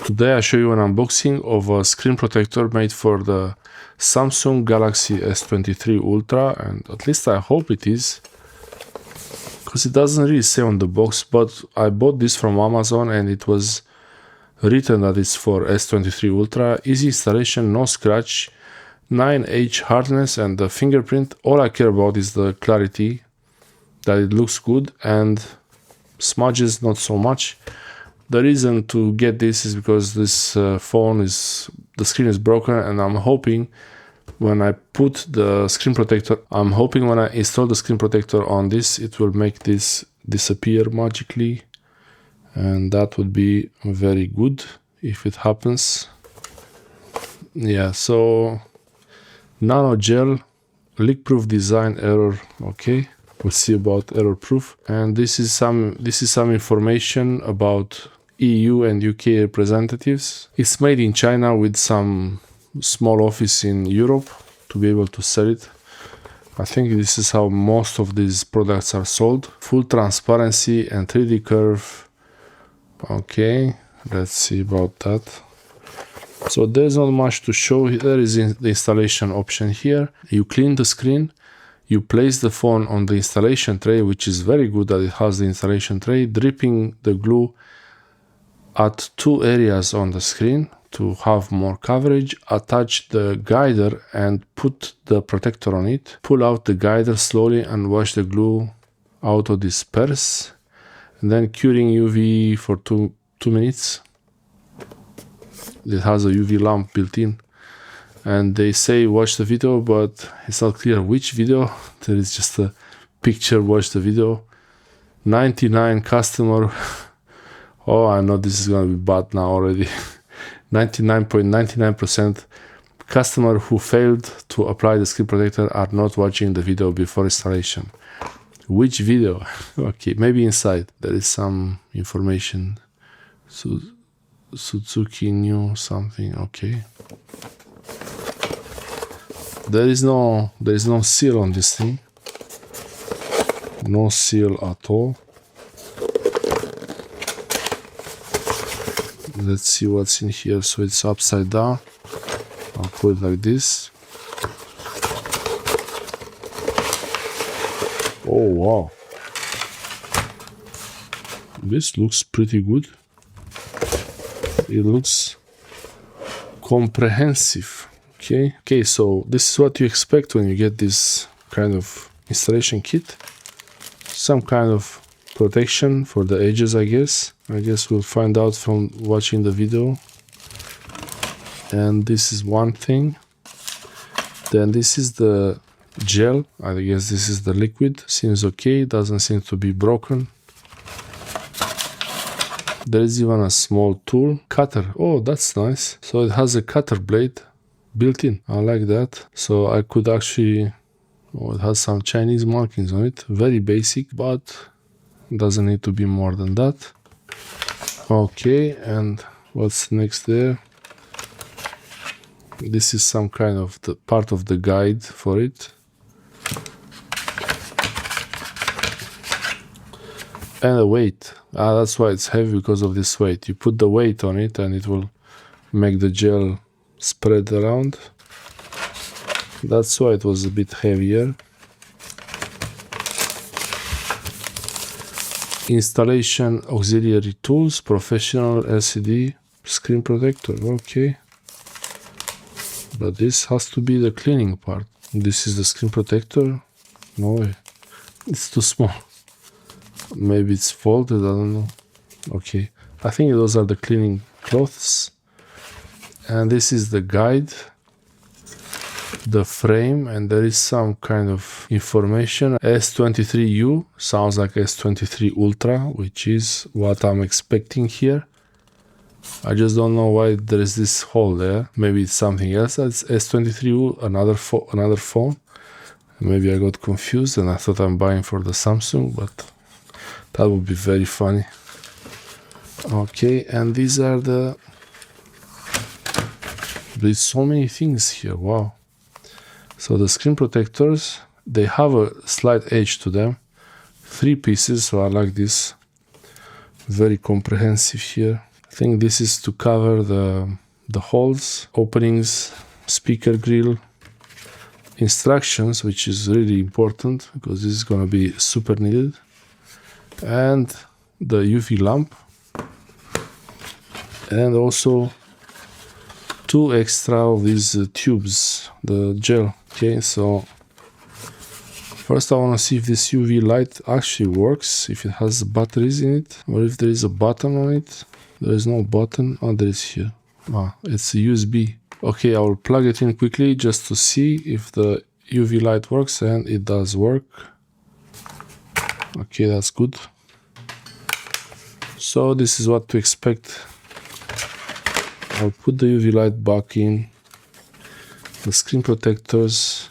Today I show you an unboxing of a screen protector made for the Samsung Galaxy S23 Ultra, and at least I hope it is, because it doesn't really say on the box, but I bought this from Amazon and it was written that it's for S23 Ultra. Easy installation, no scratch, 9H hardness and the fingerprint. All I care about is the clarity, that it looks good, and smudges not so much. The reason to get this is because this phone the screen is broken, and I'm hoping when I put the screen protector, when I install the screen protector on this, it will make this disappear magically, and that would be very good if it happens. Yeah, so nano gel, leak-proof design, error, okay. We'll see about error proof. And this is some information about EU and UK representatives. It's made in China with some small office in Europe to be able to sell it. I think this is how most of these products are sold. Full transparency and 3D curve. Okay, let's see about that. So there's not much to show. There is the installation option here. You clean the screen. You place the phone on the installation tray, which is very good that it has the installation tray, dripping the glue at 2 areas on the screen to have more coverage. Attach the guider and put the protector on it. Pull out the guider slowly and watch the glue auto disperse. And then curing UV for 2 minutes. It has a UV lamp built in. And they say watch the video, but it's not clear which video. There is just a picture, watch the video. 99 customer. Oh, I know this is gonna be bad now already. 99.99% customer who failed to apply the screen protector are not watching the video before installation. Which video? Okay, maybe inside there is some information. Suzuki new something. Okay. There is no seal on this thing. No seal at all. Let's see what's in here. So it's upside down. I'll put it like this. Oh wow. This looks pretty good. It looks comprehensive. Okay, so this is what you expect when you get this kind of installation kit. Some kind of protection for the edges, I guess. I guess we'll find out from watching the video. And this is one thing. Then this is the gel. I guess this is the liquid. Seems okay, doesn't seem to be broken. There is even a small tool. Cutter. Oh, that's nice. So it has a cutter blade built in. I like that. So I could actually, it has some Chinese markings on it. Very basic, but doesn't need to be more than that. Okay, and what's next there? This is some kind of the part of the guide for it. And a weight. That's why it's heavy, because of this weight. You put the weight on it and it will make the gel spread around. That's why it was a bit heavier. Installation auxiliary tools, professional LCD screen protector. Okay, but this has to be the cleaning part. This is the screen protector. No way, it's too small. Maybe it's folded, I don't know. Okay, I think those are the cleaning cloths. And this is the guide, the frame, and there is some kind of information. S23U sounds like S23 Ultra, which is what I'm expecting here. I just don't know why there is this hole there. Maybe it's something else. It's S23U, another phone. Maybe I got confused and I thought I'm buying for the Samsung, but that would be very funny. Okay, and these are there's so many things here, wow. So the screen protectors, they have a slight edge to them. 3 pieces, so I like this. Very comprehensive here. It think this is to cover the holes, openings, speaker grill, instructions, which is really important because this is going to be super needed, and the UV lamp, and also 2 extra of these tubes, the gel. Okay, so first I want to see if this UV light actually works, if it has batteries in it, or if there is a button on it. There is no button. Oh, there is here. Ah, it's a USB. Okay, I will plug it in quickly just to see if the UV light works, and it does work. Okay, that's good. So this is what to expect. I'll put the UV light back in, the screen protectors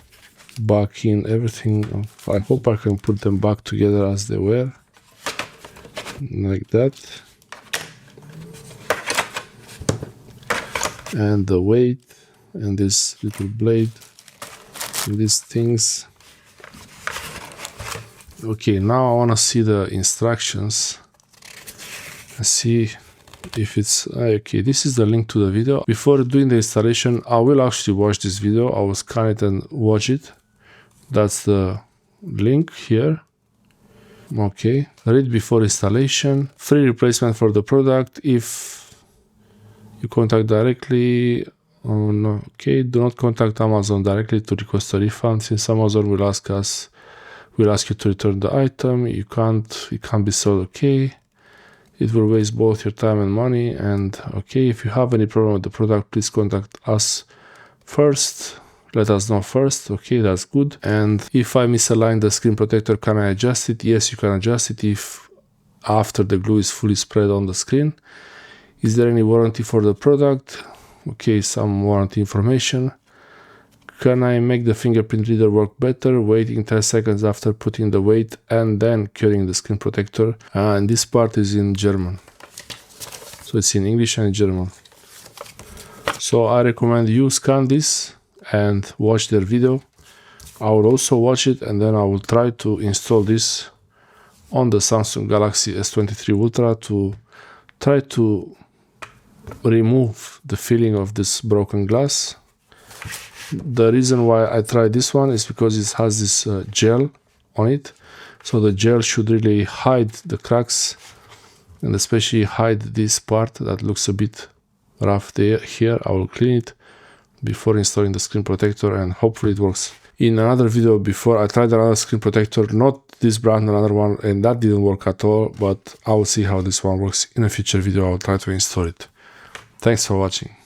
back in, everything. I hope I can put them back together as they were, like that. And the weight, and this little blade, and these things. Okay, now I want to see the instructions and see if it's okay. This is the link to the video. Before doing the installation, I will actually watch this video. I will scan it and watch it. That's the link here. Okay, read before installation, free replacement for the product if you contact directly. Oh no, okay, do not contact Amazon directly to request a refund, since Amazon will ask you to return the item. It can't be sold. Okay, it will waste both your time and money. And okay, if you have any problem with the product, please contact us first. Let us know first. Okay, that's good. And if I misalign the screen protector, can I adjust it? Yes, you can adjust it if after the glue is fully spread on the screen. Is there any warranty for the product? Okay, some warranty information. Can I make the fingerprint reader work better? Waiting 10 seconds after putting the weight and then curing the screen protector. And this part is in German. So it's in English and German. So I recommend you scan this and watch their video. I will also watch it, and then I will try to install this on the Samsung Galaxy S23 Ultra to try to remove the feeling of this broken glass. The reason why I tried this one is because it has this gel on it, so the gel should really hide the cracks, and especially hide this part that looks a bit rough there. Here I will clean it before installing the screen protector, and hopefully it works. In another video before, I tried another screen protector, not this brand, another one, and that didn't work at all, but I will see how this one works in a future video. I will try to install it. Thanks for watching.